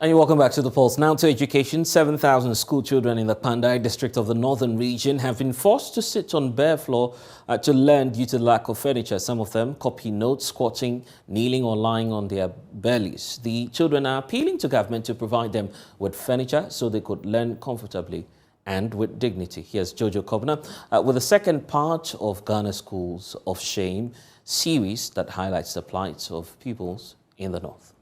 And you're welcome back to The Pulse. Now to education. 7,000 school children in the Kpandai district of the northern region have been forced to sit on bare floor to learn due to the lack of furniture. Some of them copy notes, squatting, kneeling or lying on their bellies. The children are appealing to government to provide them with furniture so they could learn comfortably and with dignity. Here's Jojo Kpandai with the second part of Ghana Schools of Shame series that highlights the plight of pupils in the north.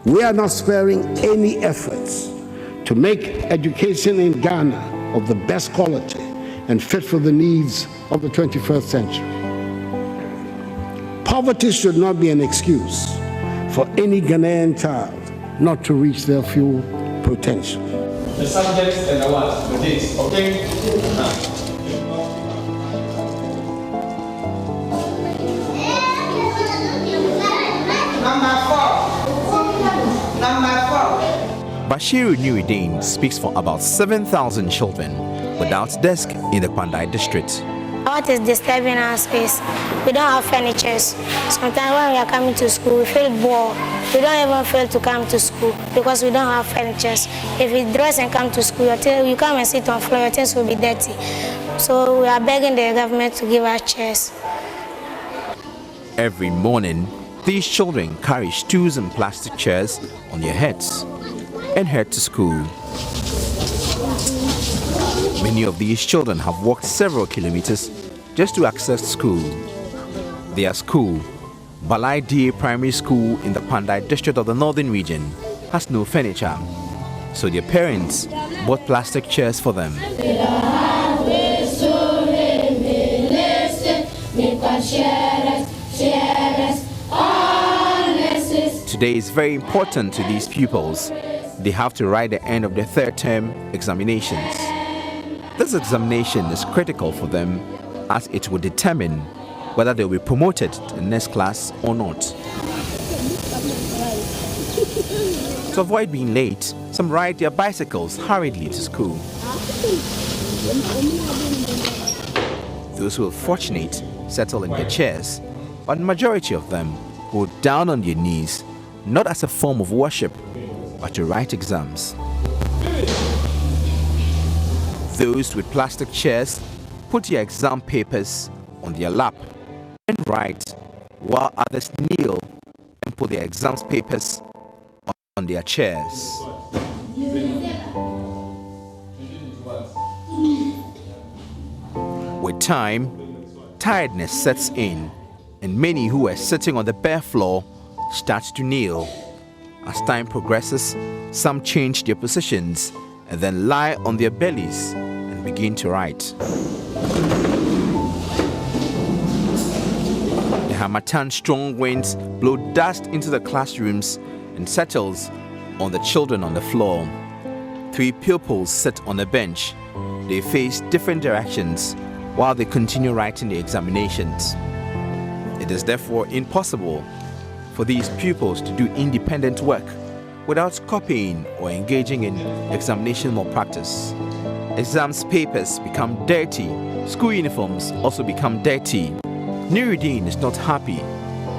We are not sparing any efforts to make education in Ghana of the best quality and fit for the needs of the 21st century. Poverty should not be an excuse for any Ghanaian child not to reach their full potential. The subjects and the what? The dates, okay? Bashiru Nuruddin speaks for about 7,000 children without desk in the Kpandai district. What is disturbing us is we don't have furniture. Sometimes when we are coming to school, we feel bored. We don't even feel to come to school because we don't have furniture. If we dress and come to school, you come and sit on the floor, your things will be dirty. So we are begging the government to give us chairs. Every morning, these children carry stools and plastic chairs on their heads and head to school. Many of these children have walked several kilometers just to access school. Their school, Balai DA Primary School in the Kpandai district of the northern region, has no furniture, so their parents bought plastic chairs for them. Today is very important to these pupils. They have to write the end of their third term examinations. This examination is critical for them as it will determine whether they will be promoted to the next class or not. To avoid being late, some ride their bicycles hurriedly to school. Those who are fortunate settle in their chairs, but the majority of them go down on their knees, not as a form of worship, but to write exams. Those with plastic chairs put their exam papers on their lap and write, while others kneel and put their exam papers on their chairs. With time, tiredness sets in, and many who are sitting on the bare floor start to kneel. As time progresses, some change their positions and then lie on their bellies and begin to write. The Harmattan strong winds blow dust into the classrooms and settles on the children on the floor. 3 pupils sit on a bench. They face different directions while they continue writing the examinations. It is therefore impossible for these pupils to do independent work without copying or engaging in examination malpractice. Exams papers become dirty, school uniforms also become dirty. Nuruddin is not happy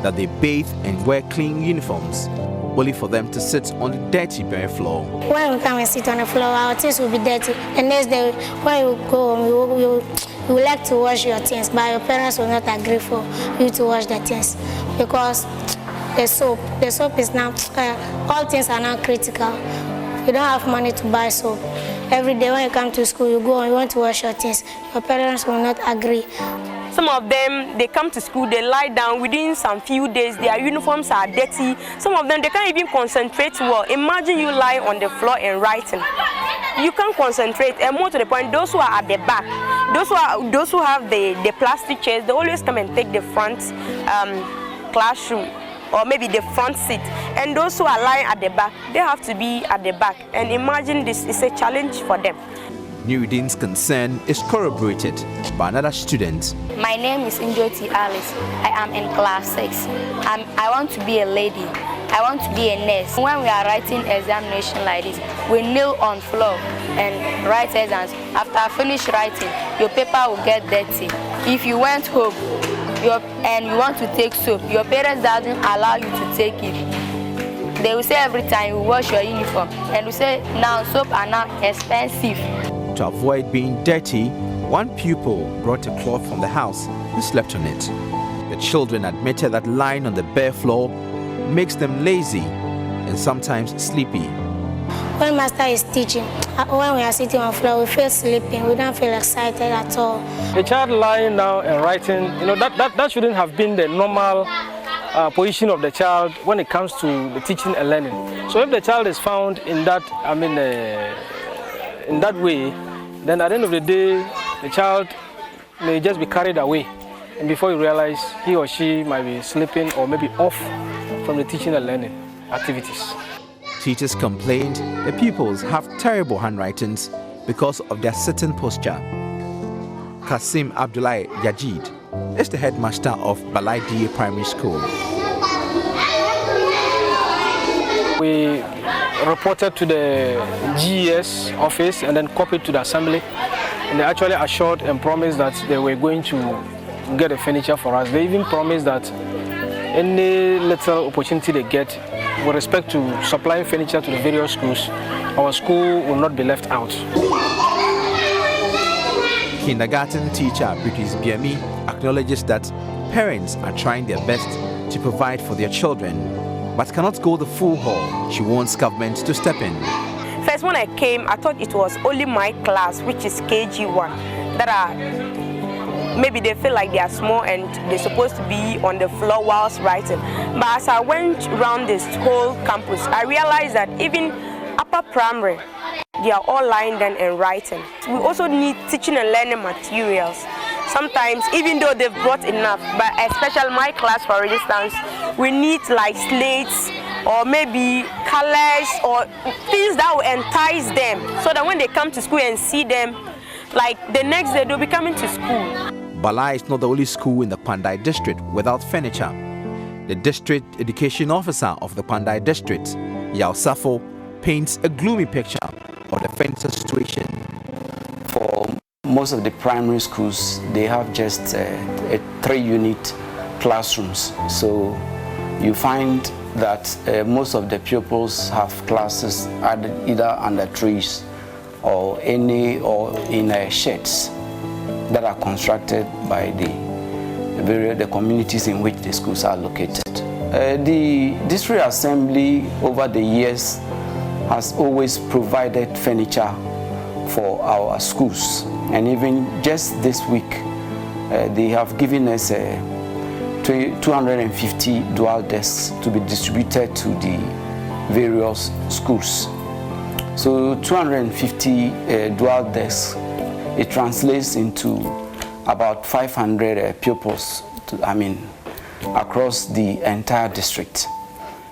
that they bathe and wear clean uniforms only for them to sit on the dirty bare floor. When we come and sit on the floor, our things will be dirty. The next day, when you go home, you would like to wash your things, but your parents will not agree for you to wash the things because the soap is now, all things are now critical. You don't have money to buy soap. Every day when you come to school, you go and you want to wash your things. Your parents will not agree. Some of them, they come to school, they lie down. Within some few days, their uniforms are dirty. Some of them, they can't even concentrate well. Imagine you lying on the floor and writing. You can't concentrate. And more to the point, those who are at the back, those who have the plastic chairs, they always come and take the front classroom. or maybe the front seat, and those who are lying at the back, they have to be at the back. And imagine this is a challenge for them. Nuruddin's concern is corroborated by another student. My name is Njoti Alice. I am in class 6. I want to be a lady. I want to be a nurse. When we are writing examination like this, we kneel on floor and write exams. After I finish writing, your paper will get dirty. If you went home and you want to take soap, your parents doesn't allow you to take it. They will say every time you wash your uniform, and we say now soap are now expensive. To avoid being dirty, one pupil brought a cloth from the house and slept on it. The children admitted that lying on the bare floor makes them lazy and sometimes sleepy. When master is teaching, when we are sitting on the floor, we feel sleeping. We don't feel excited at all. A child lying down and writing, that shouldn't have been the normal position of the child when it comes to the teaching and learning. So if the child is found in that, in that way, then at the end of the day, the child may just be carried away. And before you realize, he or she might be sleeping or maybe off from the teaching and learning activities. Teachers complained the pupils have terrible handwritings because of their sitting posture. Kasim Abdullahi Yajid is the headmaster of Balai Primary School. We reported to the GES office and then copied to the assembly, and they actually assured and promised that they were going to get the furniture for us. They even promised that any little opportunity they get with respect to supplying furniture to the various schools, our school will not be left out. Kindergarten teacher British Biami acknowledges that parents are trying their best to provide for their children, but cannot go the full haul. She wants government to step in. First, when I came, I thought it was only my class, which is KG1, that are, maybe they feel like they are small and they're supposed to be on the floor whilst writing. But as I went around this whole campus, I realized that even upper primary, they are all lying down and writing. We also need teaching and learning materials. Sometimes, even though they've brought enough, but especially my class, for instance, we need like slates or maybe colors or things that will entice them so that when they come to school and see them, like the next day they'll be coming to school. Balai is not the only school in the Kpandai district without furniture. The district education officer of the Kpandai district, Yao Safo, paints a gloomy picture of the furniture situation. For most of the primary schools, they have just 3-unit classrooms. So you find that most of the pupils have classes either under trees or in sheds that are constructed by the communities in which the schools are located. The district assembly over the years has always provided furniture for our schools, and even just this week they have given us 250 dual desks to be distributed to the various schools. So 250 dual desks, it translates into about 500 pupils across the entire district.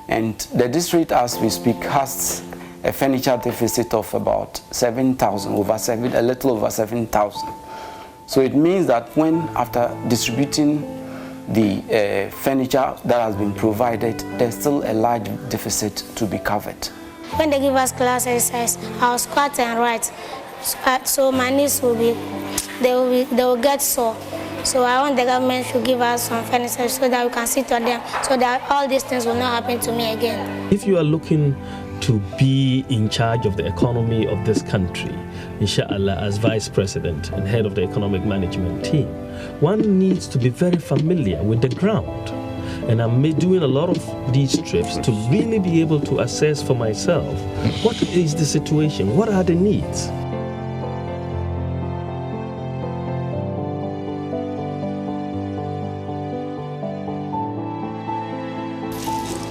And the district, as we speak, has a furniture deficit of about 7,000, a little over 7,000. So it means that after distributing the furniture that has been provided, there's still a large deficit to be covered. When they give us class exercise, I'll squat and write. So my knees they will get sore. So I want the government to give us some furniture so that we can sit on them, so that all these things will not happen to me again. If you are looking to be in charge of the economy of this country, inshallah, as vice president and head of the economic management team, one needs to be very familiar with the ground. And I'm doing a lot of these trips to really be able to assess for myself, what is the situation, what are the needs?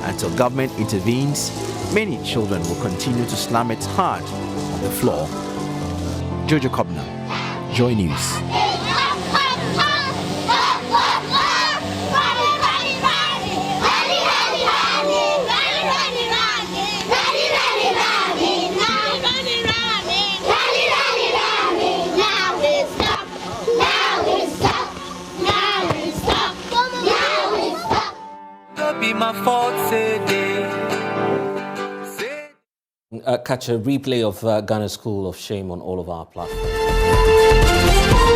Until government intervenes, many children will continue to slam it hard on the floor. Jojo Kobna, Joy News. Catch a replay of Ghana School of Shame on all of our platforms.